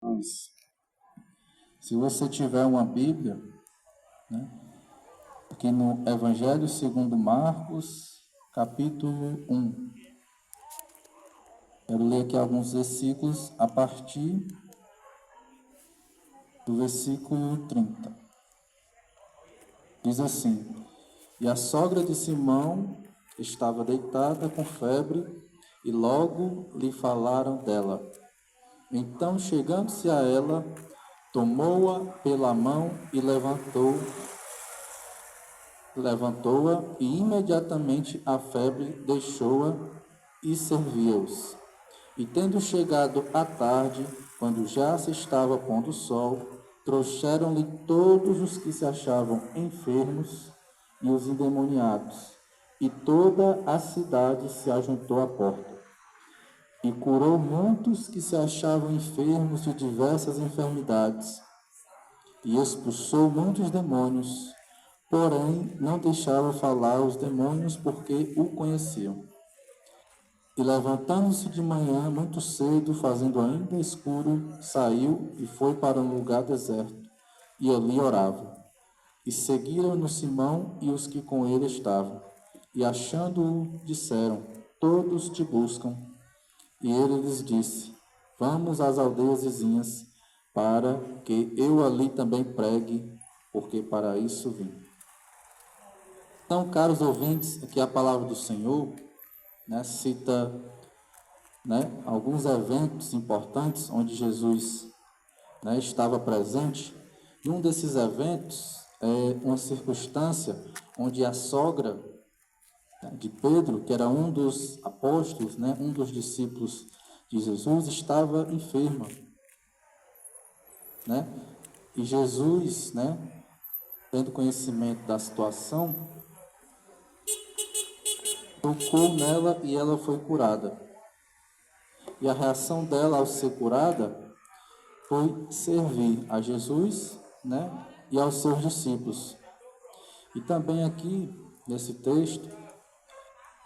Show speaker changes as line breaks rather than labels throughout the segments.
Jesus. Se você tiver uma Bíblia, né, aqui no Evangelho segundo Marcos, capítulo 1. Quero ler aqui alguns versículos a partir do versículo 30. Diz assim: E a sogra de Simão estava deitada com febre, e logo lhe falaram dela. Então, chegando-se a ela, tomou-a pela mão e levantou-a, e imediatamente a febre deixou-a e serviu-os. E tendo chegado à tarde, quando já se estava pondo o sol, trouxeram-lhe todos os que se achavam enfermos e os endemoniados, e toda a cidade se ajuntou à porta. E curou muitos que se achavam enfermos de diversas enfermidades, e expulsou muitos demônios, porém não deixava falar os demônios, porque o conheciam. E levantando-se de manhã, muito cedo, fazendo ainda escuro, saiu e foi para um lugar deserto, e ali orava. E seguiram-no Simão e os que com ele estavam. E achando-o, disseram: Todos te buscam. E ele lhes disse: Vamos às aldeias vizinhas, para que eu ali também pregue, porque para isso vim. Então, caros ouvintes, aqui a palavra do Senhor, cita alguns eventos importantes onde Jesus estava presente. E um desses eventos é uma circunstância onde a sogra de Pedro, que era um dos apóstolos, um dos discípulos de Jesus, estava enferma. E Jesus, tendo conhecimento da situação, tocou nela e ela foi curada. E a reação dela ao ser curada foi servir a Jesus, e aos seus discípulos. E também aqui, nesse texto,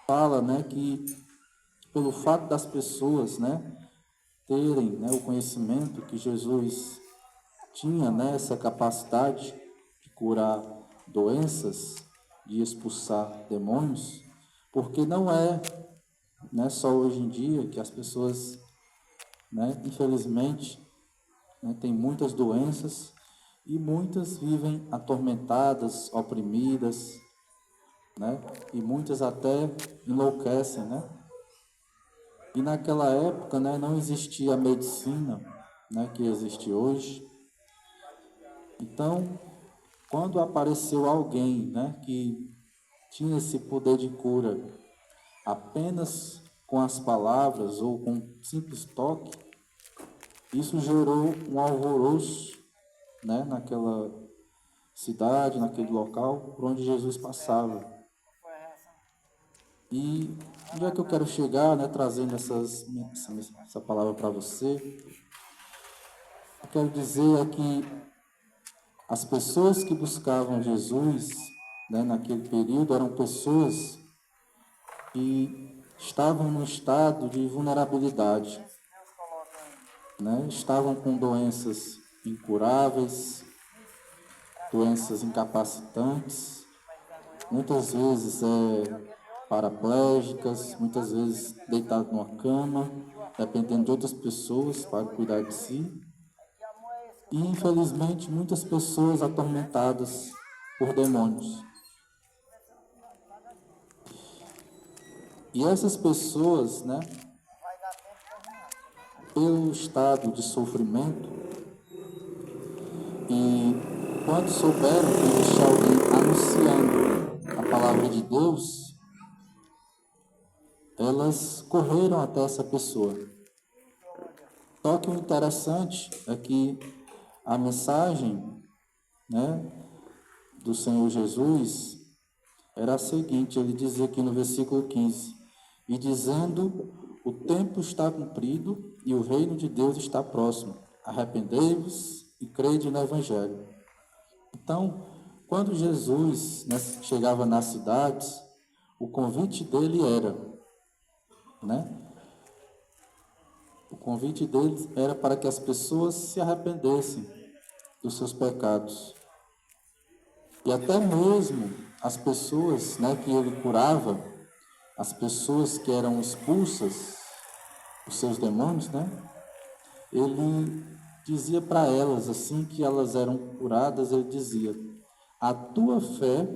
fala, que pelo fato das pessoas, terem, o conhecimento que Jesus tinha, essa capacidade de curar doenças, de expulsar demônios, porque não é, só hoje em dia que as pessoas, infelizmente, têm muitas doenças e muitas vivem atormentadas, oprimidas, e muitas até enlouquecem, E naquela época, não existia a medicina, que existe hoje. Então, quando apareceu alguém, que tinha esse poder de cura apenas com as palavras ou com um simples toque, isso gerou um alvoroço, naquela cidade, naquele local por onde Jesus passava. E onde é que eu quero chegar, trazendo essa palavra para você? Eu quero dizer que as pessoas que buscavam Jesus, naquele período, eram pessoas que estavam num estado de vulnerabilidade, estavam com doenças incuráveis, doenças incapacitantes, muitas vezes paraplégicas, muitas vezes deitadas numa cama, dependendo de outras pessoas para cuidar de si. E, infelizmente, muitas pessoas atormentadas por demônios. E essas pessoas, pelo estado de sofrimento, e quando souberam que existia alguém anunciando a palavra de Deus, elas correram até essa pessoa. Só que o interessante é que a mensagem, do Senhor Jesus era a seguinte: ele dizia aqui no versículo 15, e dizendo: o tempo está cumprido e o reino de Deus está próximo. Arrependei-vos e crede no Evangelho. Então, quando Jesus chegava nas cidades, o convite dele era, O convite deles era para que as pessoas se arrependessem dos seus pecados. E até mesmo as pessoas, né, que ele curava, as pessoas que eram expulsas, os seus demônios, né, ele dizia para elas, assim que elas eram curadas, ele dizia: a tua fé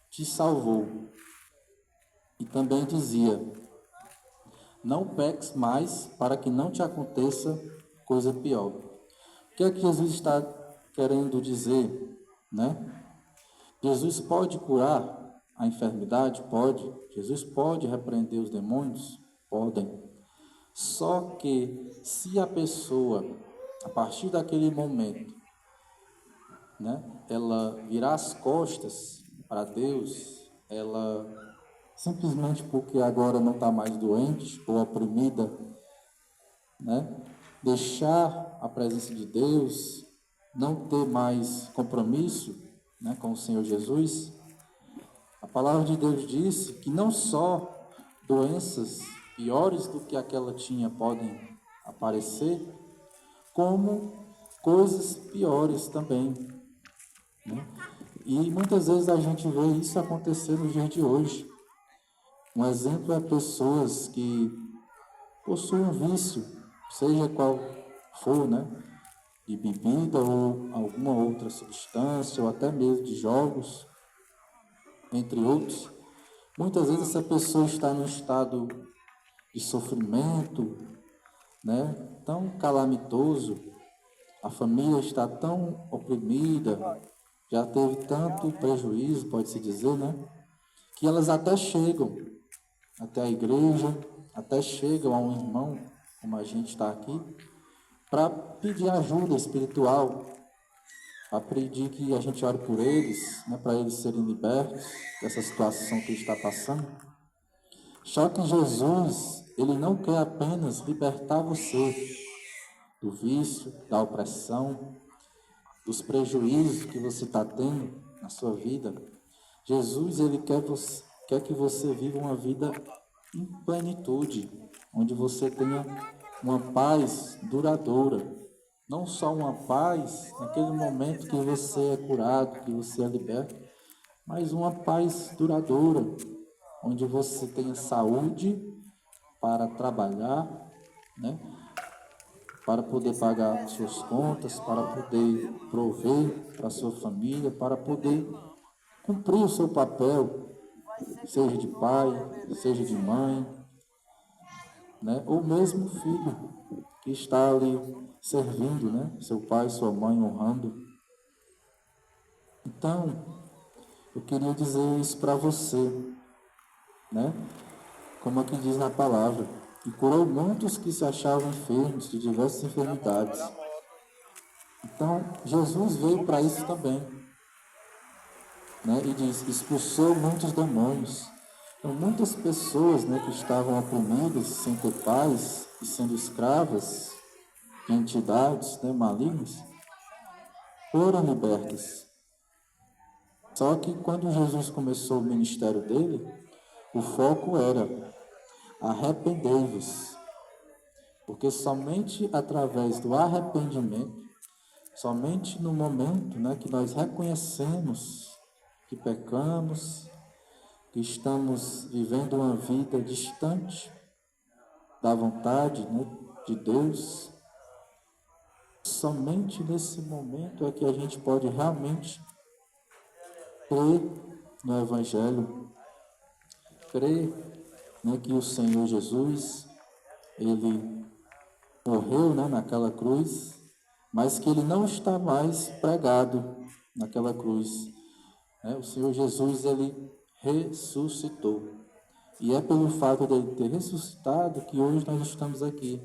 te salvou. E também dizia: não peques mais para que não te aconteça coisa pior. O que é que Jesus está querendo dizer, né? Jesus pode curar a enfermidade? Pode. Jesus pode repreender os demônios? Podem. Só que se a pessoa, a partir daquele momento, né, ela virar as costas para Deus, ela simplesmente porque agora não está mais doente ou oprimida, né, deixar a presença de Deus, não ter mais compromisso, né, com o Senhor Jesus, a palavra de Deus disse que não só doenças piores do que aquela tinha podem aparecer, como coisas piores também, né? E muitas vezes a gente vê isso acontecer no dia de hoje. Um exemplo é pessoas que possuem um vício, seja qual for, né? De bebida ou alguma outra substância, ou até mesmo de jogos, entre outros. Muitas vezes essa pessoa está num estado de sofrimento, né, tão calamitoso, a família está tão oprimida, já teve tanto prejuízo, pode-se dizer, né, que elas até chegam até a igreja, até chegam a um irmão, como a gente está aqui, para pedir ajuda espiritual, para pedir que a gente ore por eles, né, para eles serem libertos dessa situação que está passando. Só que Jesus, ele não quer apenas libertar você do vício, da opressão, dos prejuízos que você está tendo na sua vida. Jesus, ele quer que você viva uma vida em plenitude, onde você tenha uma paz duradoura. Não só uma paz naquele momento que você é curado, que você é liberto, mas uma paz duradoura, onde você tenha saúde para trabalhar, né? Para poder pagar suas contas, para poder prover para a sua família, para poder cumprir o seu papel, seja de pai, seja de mãe, né? Ou mesmo filho que está ali servindo, né? Seu pai, sua mãe, honrando. Então, eu queria dizer isso para você, né? Como aqui diz na palavra, e curou muitos que se achavam enfermos de diversas enfermidades. Então, Jesus veio para isso também, né? E diz, expulsou muitos demônios. Então, muitas pessoas, né, que estavam oprimidas, sem ter paz, e sendo escravas de entidades, né, malignas, foram libertas. Só que quando Jesus começou o ministério dele, o foco era arrependei-vos, porque somente através do arrependimento, somente no momento, né, que nós reconhecemos que pecamos, que estamos vivendo uma vida distante da vontade, né, de Deus, somente nesse momento é que a gente pode realmente crer no Evangelho, crer, né, que o Senhor Jesus, ele morreu, né, naquela cruz, mas que ele não está mais pregado naquela cruz, né? O Senhor Jesus, ele ressuscitou. E é pelo fato dele ter ressuscitado que hoje nós estamos aqui,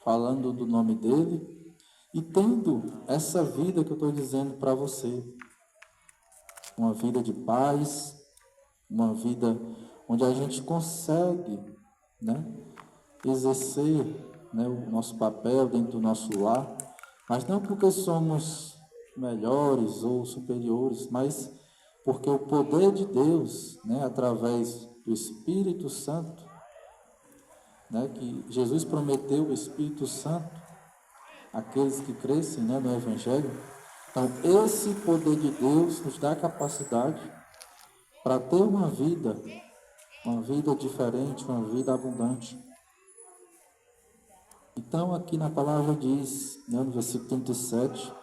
falando do nome dele e tendo essa vida que eu estou dizendo para você. Uma vida de paz, uma vida onde a gente consegue, né, exercer, né, o nosso papel dentro do nosso lar, mas não porque somos melhores ou superiores, mas porque o poder de Deus, né, através do Espírito Santo, né, que Jesus prometeu o Espírito Santo àqueles que crescem, né, no Evangelho. Então, esse poder de Deus nos dá capacidade para ter uma vida diferente, uma vida abundante. Então, aqui na palavra diz, né, no versículo 37,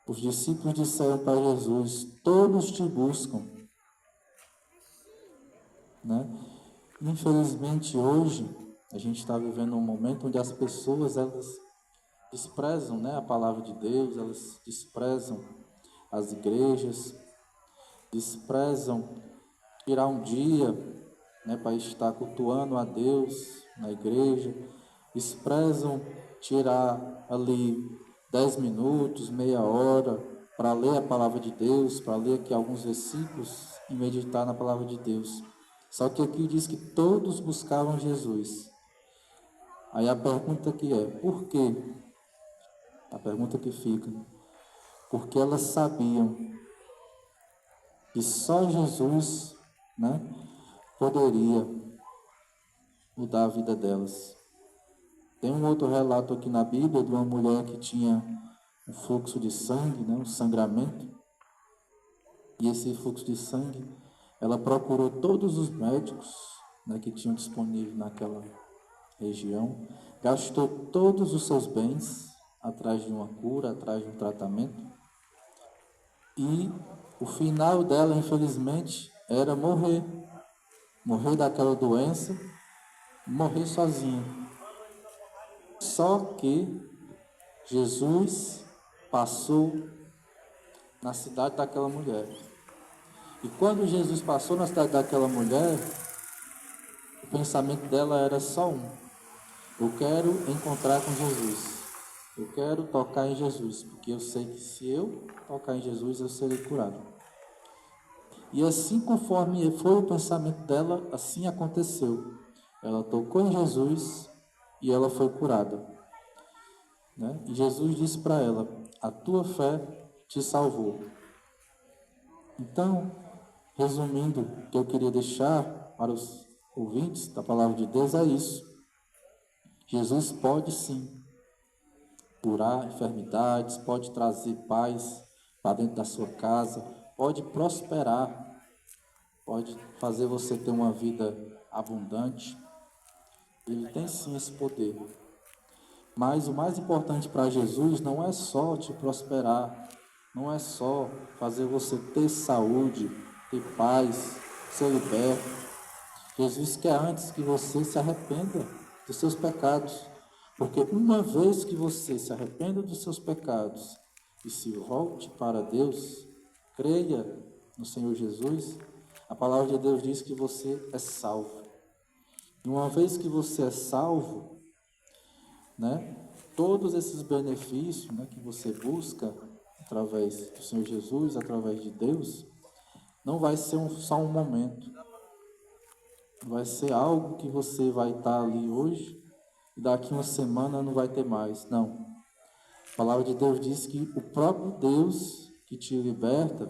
os discípulos disseram para Jesus: todos te buscam. Né? Infelizmente, hoje, a gente está vivendo um momento onde as pessoas, elas desprezam, né, a palavra de Deus, elas desprezam as igrejas, desprezam tirar um dia, né, para estar cultuando a Deus na igreja, desprezam tirar ali 10 minutos, meia hora, para ler a palavra de Deus, para ler aqui alguns versículos e meditar na palavra de Deus. Só que aqui diz que todos buscavam Jesus. Aí a pergunta que é, por quê? A pergunta que fica, porque elas sabiam que só Jesus, né, poderia mudar a vida delas. Tem um outro relato aqui na Bíblia de uma mulher que tinha um fluxo de sangue, né, um sangramento. E esse fluxo de sangue, ela procurou todos os médicos, né, que tinham disponível naquela região, gastou todos os seus bens atrás de uma cura, atrás de um tratamento. E o final dela, infelizmente, era morrer daquela doença, morrer sozinha. Só que Jesus passou na cidade daquela mulher. E quando Jesus passou na cidade daquela mulher, o pensamento dela era só um: eu quero encontrar com Jesus. Eu quero tocar em Jesus, porque eu sei que se eu tocar em Jesus, eu serei curado. E assim, conforme foi o pensamento dela, assim aconteceu. Ela tocou em Jesus e ela foi curada. Né? E Jesus disse para ela: a tua fé te salvou. Então, resumindo, o que eu queria deixar para os ouvintes da palavra de Deus é isso. Jesus pode sim curar enfermidades, pode trazer paz para dentro da sua casa, pode prosperar, pode fazer você ter uma vida abundante. Ele tem sim esse poder. Mas o mais importante para Jesus não é só te prosperar, não é só fazer você ter saúde, ter paz, ser liberto. Jesus quer antes que você se arrependa dos seus pecados. Porque uma vez que você se arrependa dos seus pecados e se volte para Deus, creia no Senhor Jesus, a palavra de Deus diz que você é salvo. E uma vez que você é salvo, né, todos esses benefícios, né, que você busca através do Senhor Jesus, através de Deus, não vai ser só um momento. Vai ser algo que você vai estar ali hoje e daqui uma semana não vai ter mais. Não. A palavra de Deus diz que o próprio Deus que te liberta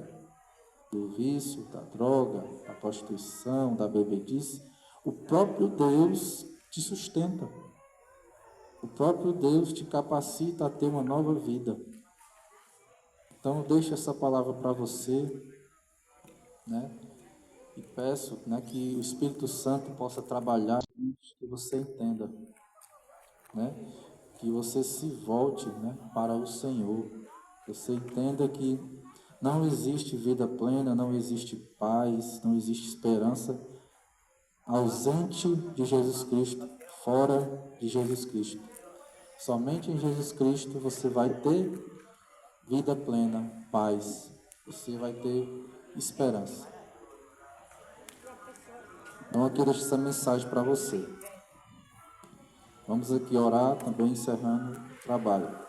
do vício, da droga, da prostituição, da bebedice, o próprio Deus te sustenta. O próprio Deus te capacita a ter uma nova vida. Então, eu deixo essa palavra para você, né? E peço, né, que o Espírito Santo possa trabalhar, que você entenda, né? Que você se volte, né, para o Senhor. Você entenda que não existe vida plena, não existe paz, não existe esperança ausente de Jesus Cristo, fora de Jesus Cristo. Somente em Jesus Cristo você vai ter vida plena, paz. Você vai ter esperança. Então aqui eu deixo essa mensagem para você. Vamos aqui orar, também encerrando o trabalho.